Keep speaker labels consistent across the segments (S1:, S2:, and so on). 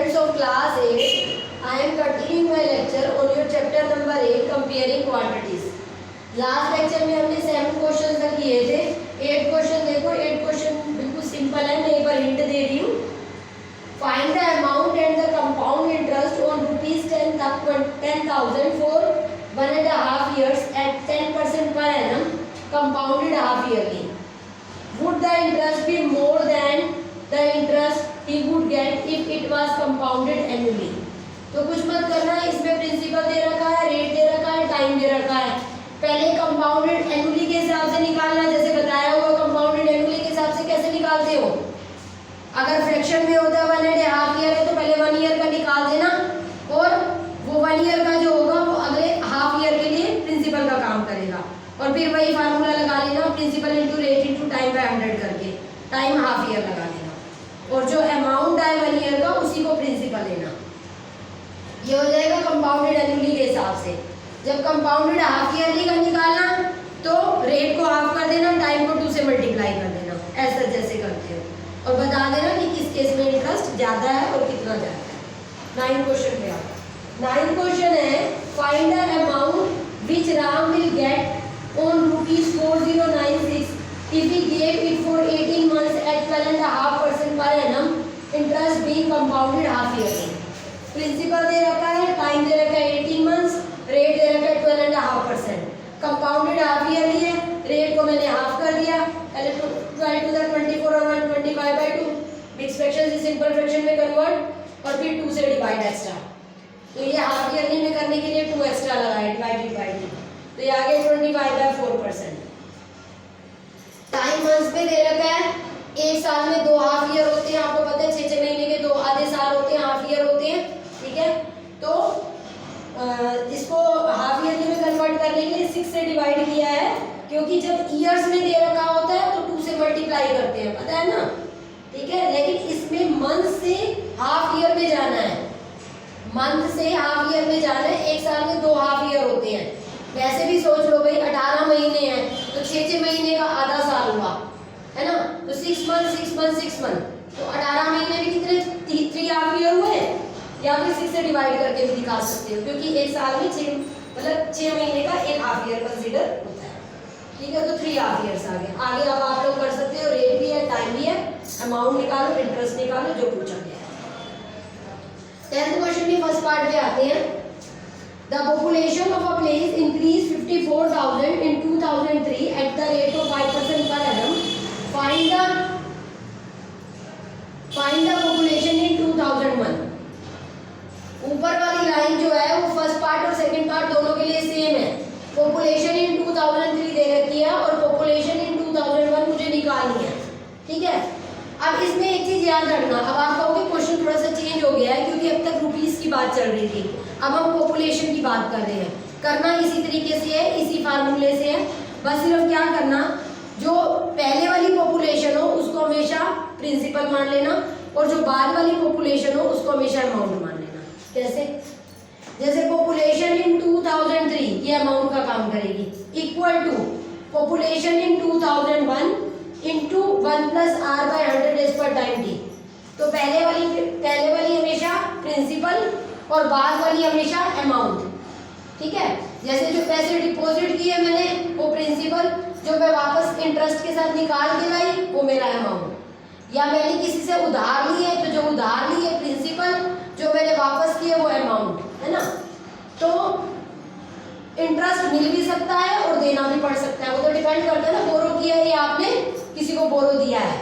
S1: students of class 8, I am continuing my lecture on your chapter number 8, comparing quantities. Last lecture में हमने 7 question तक किए थे. 8 question देखो. 8 क्वेश्चन बिल्कुल सिंपल है. मैं एक बार हिंट दे रही हूँ. Find the amount and the compound interest on ₹10,000 for 1.5 years at 10% per annum compounded half yearly. Would the interest be more than the interest he would get if it was compounded annually? तो कुछ मत करना है. इसमें principal दे रखा है, rate दे रखा है, टाइम दे रखा है. पहले कंपाउंडेड एनुअली के हिसाब से निकालना. जैसे बताया हुआ कंपाउंडेड एनुअली के हिसाब से कैसे निकालते हो. अगर फ्रैक्शन में होता है 1.5 ईयर है तो पहले 1 ईयर का निकाल देना और वो 1 ईयर का जो होगा वो अगले हाफ ईयर के लिए प्रिंसिपल का काम करेगा. और फिर वही फार्मूला लगा लेना, principal into rate into time by 100 करके टाइम हाफ ईयर लगा देना. और जो अमाउंट है 1 ईयर का उसी को प्रिंसिपल लेना. ये हो जाएगा कंपाउंडेड एनुअली के हिसाब से. जब कंपाउंडेड हाफ ईयरली का निकालना तो रेट को हाफ कर देना, टाइम को 2 से मल्टीप्लाई कर देना. ऐसा जैसे करते हो और बता देना कि किस केस में इंटरेस्ट ज़्यादा है और कितना ज़्यादा है. 9 क्वेश्चन पे आता. 9 क्वेश्चन है find the amount which Ram will get on ₹4096 if he gave it for 18 months at 12.5% per annum, interest being compounded half yearly. Principal दे रखा है, टाइम दे रखा है 18 मंथ्स, रेट दे रखा है 12.5%. कंपाउंडेड हाफ ईयरली है. रेट को मैंने हाफ कर दिया. पहले 12 to the 24 और 125/2 मिक्स फ्रैक्शन से सिंपल फ्रैक्शन में कन्वर्ट और फिर 2 से डिवाइड एक्स्ट्रा. तो ये हाफ ईयरली में करने के लिए 2 एक्स्ट्रा लगाए डिवाइडेड बाय 2. तो ये आ गया 25/4%. टाइम मंथ्स पे दे रखा है. एक साल में 2 हाफ ईयर होते हैं. आपको पता है 6-6 महीने के 2 आधे साल होते हैं, हाफ ईयर होते हैं. ठीक है. तो इसको हाफ ईयरली में कन्वर्ट करने के लिए 6 से डिवाइड किया है क्योंकि जब ईयर्स में दे रखा होता है तो 2 से मल्टीप्लाई करते हैं, पता है ना. ठीक है. लेकिन इसमें मंथ से हाफ ईयर में जाना है. मंथ से हाफ ईयर में जाना है. एक साल में 2 हाफ ईयर होते हैं. वैसे भी सोच लो भाई 18 महीने हैं तो 6-6 महीने का आधा साल हुआ है ना. तो 6 मंथ तो 18 महीने में कितने 3 हाफ ईयर हुए. या फिर 6 से डिवाइड करके भी दिखा सकते हो क्योंकि एक साल में 6 महीने का एक हाफ ईयर कंसीडर होता है. ठीक है. तो 3 हाफ ईयर्स आ गए. आगे अब आप लोग कर सकते हो. रेट भी है, टाइम भी है, अमाउंट निकालो, इंटरेस्ट निकालो जो पूछा गया है. 10th क्वेश्चन में फर्स्ट पार्ट पे आते हैं. The population of a place increased 54,000 in 2003 at the rate of 5% per annum. Find the population in 2001. ऊपर वाली लाइन जो है वो फर्स्ट पार्ट और सेकंड पार्ट दोनों के लिए सेम है. पॉपुलेशन इन 2003 दे रखी है और पॉपुलेशन इन 2001 मुझे निकालनी है. ठीक है. अब इसमें एक चीज याद रखना. अब आप कहोगे क्वेश्चन थोड़ा सा चेंज हो गया है क्योंकि अब तक रुपीस की बात चल रही थी, अब हम पॉपुलेशन की बात कर रहे हैं. करना इसी तरीके से है, इसी फार्मूले से है. बस सिर्फ क्या करना, जो पहले वाली पॉपुलेशन हो उसको हमेशा प्रिंसिपल मान लेना और जो बाद वाली पॉपुलेशन हो उसको हमेशा अमाउंट मान लेना. कैसे? जैसे पॉपुलेशन इन 2003 ये अमाउंट का काम करेगी equal to population in 2001 into 1 + r/100 as per time t. तो पहले वाली हमेशा प्रिंसिपल और बाद वाली हमेशा अमाउंट. ठीक है. जैसे जो पैसे डिपॉजिट किए मैंने वो प्रिंसिपल, जो मैं वापस इंटरेस्ट के साथ निकाल के लाई वो मेरा अमाउंट. या मैंने किसी से उधार लिए तो जो उधार लिए प्रिंसिपल, जो मैंने वापस किए वो अमाउंट है ना. तो इंटरेस्ट मिल भी सकता है और देना भी पड़ सकता है. वो तो डिपेंड करता है ना बोरो किया है या आपने किसी को बोरो दिया है.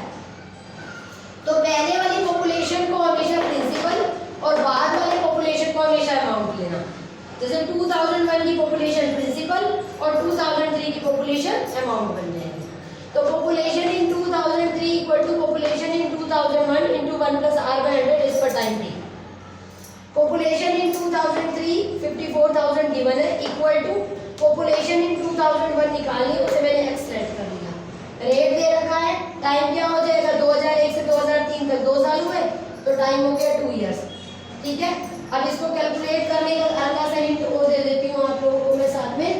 S1: तो पहले वाली पॉपुलेशन को हमेशा प्रिंसिपल और बाद वाले पॉपुलेशन को हमेशा अमाउंट लेना. जैसे 2001 की पॉपुलेशन प्रिंसिपल और 2003 की पॉपुलेशन अमाउंट बन जाएगी. तो population in 2003 equal to population in 2001 into 1 + r/100 as per time t. Population in 2003 54,000 given है इक्वल टू पॉपुलेशन इन 2001 निकालनी, उसे मैंने x सेट कर लिया. रेट दे रखा है. टाइम क्या हो जाएगा 2001 से 2003 तक 2 साल हुए तो टाइम हो गया 2 इयर्स. ठीक है. अब इसको कैलकुलेट करने का हल्का सा हिंट वो दे देती हूँ आप लोगों को मैं साथ में.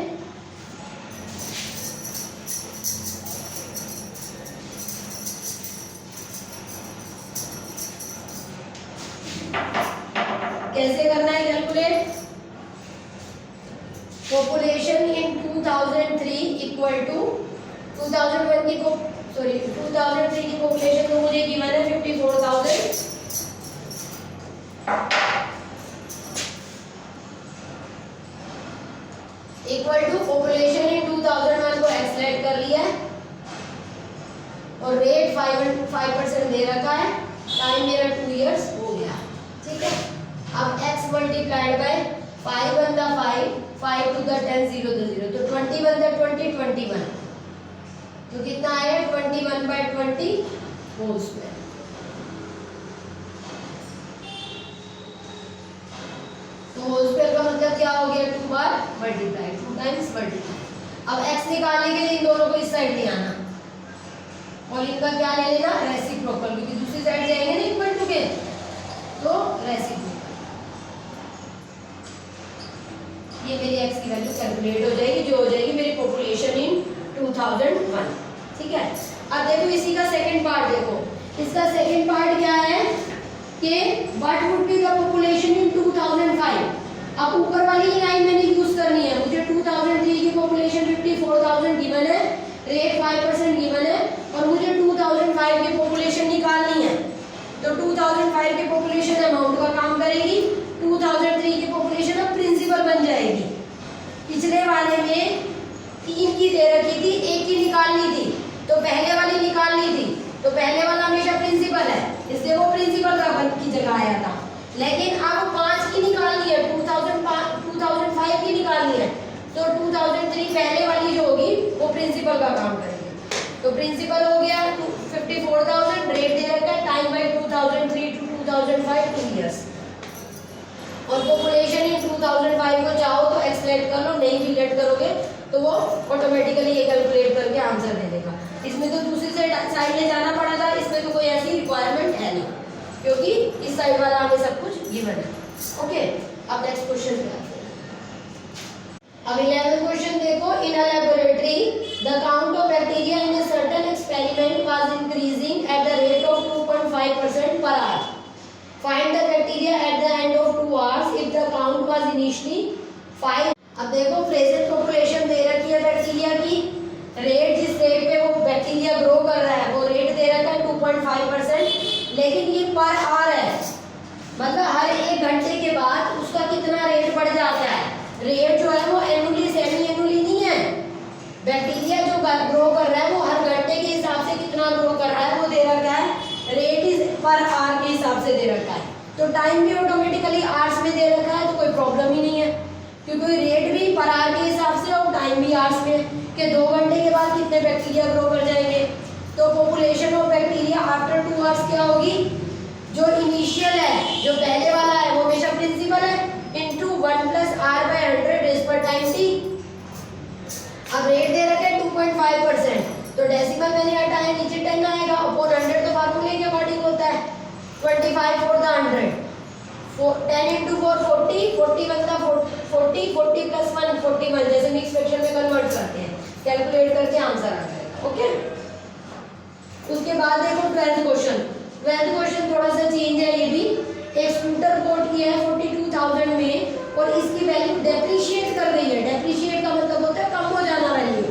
S1: पॉपुलेशन इन 2003 इक्वल टू 2003 की पॉपुलेशन तो मुझे गिवन है 54,000 इक्वल टू पॉपुलेशन इन 2001 को एक्सलेट कर लिया है और रेट 5% दे रखा है, टाइम मेरा 2 इयर्स हो गया। ठीक है, अब x multiplied by 5 one the 5 two the 10 0 the 0 तो 20 वन द 20 21 तो कितना आया 21/20 होल स्क्वायर। तो होल स्क्वायर का मतलब क्या हो गया 2 बार मल्टीप्लाई 2 टाइम्स मल्टीप्लाई। अब x निकालने के लिए इन दोनों को इस साइड ले आना और इनका क्या ले लेना रेसिप्रोकल, क्योंकि दूसरी साइड जाएंगे ना इक्वल टू के, तो रेसिप्रोकल। ये मेरी x की वैल्यू कैलकुलेट हो जाएगी, जो हो जाएगी मेरी पॉपुलेशन इन 2001। ठीक है, अब देखो इसी का सेकंड पार्ट देखो, इसका सेकंड पार्ट क्या है कि what would be the population in 2005। अब ऊपर वाली लाइन मैंने यूज करनी है, मुझे 2003 की पॉपुलेशन 54,000 गिवन है, रेट 5% गिवन है और मुझे 2005 की पॉपुलेशन निकालनी है। तो 2005 की पॉपुलेशन अमाउंट का काम करेगी, 2003 की पॉपुलेशन अब प्रिंसिपल बन जाएगी। पिछले वाले में 3 की दे रखी थी, 1 की निकालनी थी, तो पहले वाली निकालनी थी, तो पहले वाला हमेशा प्रिंसिपल है, इसलिए वो प्रिंसिपल का की जगह आया था। लेकिन अब 5 की निकालनी है, 2005 की निकालनी है, तो 2003 पहले वाली जो होगी वो प्रिंसिपल का काम करेगी। तो प्रिंसिपल हो गया 54,000, रेट दे रखा है, टाइम बाय 2003 टू 2005 2 इयर्स। और पॉपुलेशन इन 2005 को चाहो तो एक्सलेट कर लो, नहीं भी लेट करोगे तो वो ऑटोमेटिकली ये कैलकुलेट करके आंसर दे देगा। इसमें तो दूसरी साइड ले जाना पड़ा था, इसमें तो कोई ऐसी रिक्वायरमेंट है नहीं, क्योंकि इस साइड वाला हमें सब कुछ गिवन है। ओके, अब नेक्स्ट क्वेश्चन पे आते हैं। अब 11th क्वेश्चन देखो, in a laboratory the count of bacteria in a certain experiment was increasing at the rate of 2.5% per hour. Find the bacteria at the end of 2 hours if the count was initially 5। अब देखो present population दे रखी है bacteria की, rate जिस rate पे वो bacteria grow कर रहा है वो रेट दे रखा है 2.5%, लेकिन ये पर आवर है, मतलब हर 1 घंटे के बाद उसका कितना रेट बढ़ जाता है। रेट जो है वो एनुअली सेमी एनुअली नहीं है, बैक्टीरिया जो ग्रो कर रहा है वो हर घंटे के हिसाब से कितना ग्रो कर रहा है वो दे रखा है, रेट इज पर आवर के हिसाब से दे रखा है। तो टाइम भी ऑटोमेटिकली आवर्स में दे रखा है, तो कोई प्रॉब्लम ही नहीं है, क्योंकि रेट भी पर आवर के हिसाब से और टाइम भी आवर्स में, कि 2 घंटे के बाद कितने बैक्टीरिया ग्रो कर जाएंगे। तो population of bacteria after 2 hours क्या होगी, जो इनिशियल है जो पहले वाला है वो हमेशा प्रिंसिपल है, इनटू 1 + r/100 डेज पर टाइम t। अब रेट दे रखे 2.5%, तो डेसिमल मैंने हटाया, नीचे 10 आएगा, अपॉन 100 तो फार्मूले के अकॉर्डिंग होता है 25 for the 100, 10 into 4 40, 40 बनता 40, 40 + 1 41, जैसे मिक्स फ्रैक्शन में कन्वर्ट करते हैं, कैलकुलेट करके आंसर आ जाएगा। ओके, उसके बाद देखो 12th क्वेश्चन थोड़ा सा चेंज है। ये भी एक स्कूटर कोट किया है 42,000 में और इसकी वैल्यू डेप्रिशिएट कर गई है। डेप्रिशिएट का मतलब होता है कम हो जाना वैल्यू,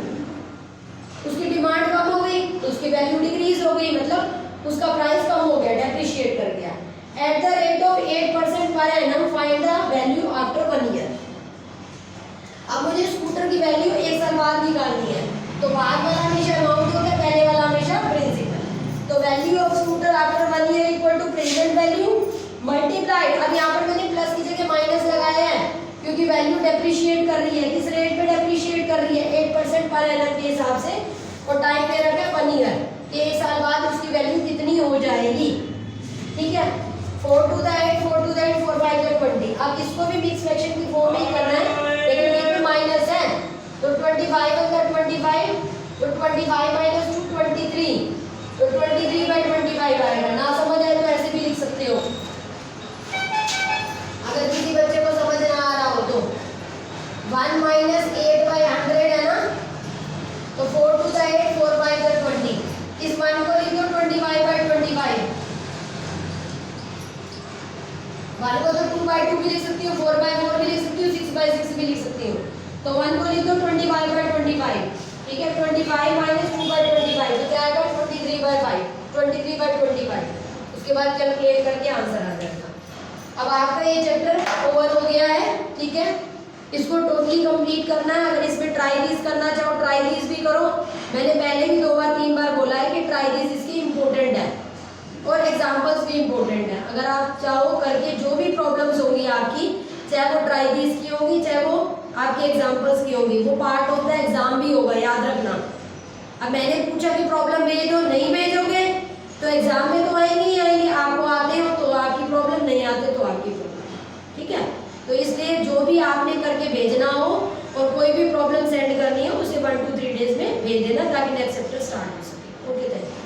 S1: उसकी डिमांड कम हो गई तो उसकी वैल्यू डिक्रीज हो गई, मतलब उसका प्राइस कम हो गया, डेप्रिशिएट कर गया। Eight the rate of 8% per annum find the value after 1 year. अब मुझे स्कूटर की वैल्यू 1 साल बाद निकालनी है, तो बाद वाला हमेशा अमाउंट होता है, पहले वाला हमेशा प्रिंसिपल। तो value of scooter after 1 year equal to present value multiplied, अब यहाँ पर मैंने प्लस की जगह माइनस लगाया है, क्योंकि वैल्यू डेप्रिशिएट कर रही है। किस रेट पे डेप्रिशिएट कर रही है, 8% पर एनम के हिसाब से, और टाइम पे रखा है 1 ईयर, कि 1 साल बाद उसकी वैल्यू कितनी हो जाएगी। ठीक है, 4 to the 8, 4 to the 8, 4 5 to 20। अब इसको भी मिक्स फ्रैक्शन की फॉर्म में ही करना है, लेकिन ये पे माइनस है, तो 25 अंदर 25, तो 25 - 2 23, तो 23/25 आएगा। ना समझ आए तो ऐसे भी लिख सकते हो, अगर किसी बच्चे को समझ ना आ रहा हो तो। 1 - 8/100 है ना, तो 4 to the 8, 4 5 to 20, इस मान को लिख दो 25/25। 1 को तो 2/2 भी लिख सकती हो, 4/4 भी लिख सकती हो, 6/6 भी लिख सकती हो। तो 1 को लिख दो 25/25, ठीक है। 25 माइनस 2/25 तो क्या आएगा 23/5, 23/25। उसके बाद कैलकुलेट करके आंसर आ जाएगा। अब आपका ये चैप्टर ओवर हो गया है, ठीक है। इसको टोटली कंप्लीट करना है। अगर इसमें ट्राई दिस करना चाहो ट्राई दिस भी करो। मैंने पहले भी 2 बार 3 बार बोला है कि ट्राई दिस इसकी इम्पोर्टेंट है और एग्जाम्पल्स भी इम्पोर्टेंट है। अगर आप चाहो करके जो भी प्रॉब्लम्स होंगी आपकी, चाहे वो ट्राई दिस की होंगी चाहे वो आपके एग्जाम्पल्स की होंगी, वो पार्ट होता है एग्जाम भी होगा, याद रखना। अब मैंने पूछा कि प्रॉब्लम भेजो, नहीं भेजोगे तो एग्जाम में तो आएंगी ही आएंगी। आपको आते हो तो आपकी प्रॉब्लम, नहीं आते तो आपकी प्रॉब्लम, ठीक है। तो इसलिए जो भी आपने करके भेजना हो और कोई भी प्रॉब्लम सेंड करनी हो उसे 1 to 3 डेज में भेज देना ताकि नेक्स्ट चैप्टर स्टार्ट हो सके। Okay, thank you.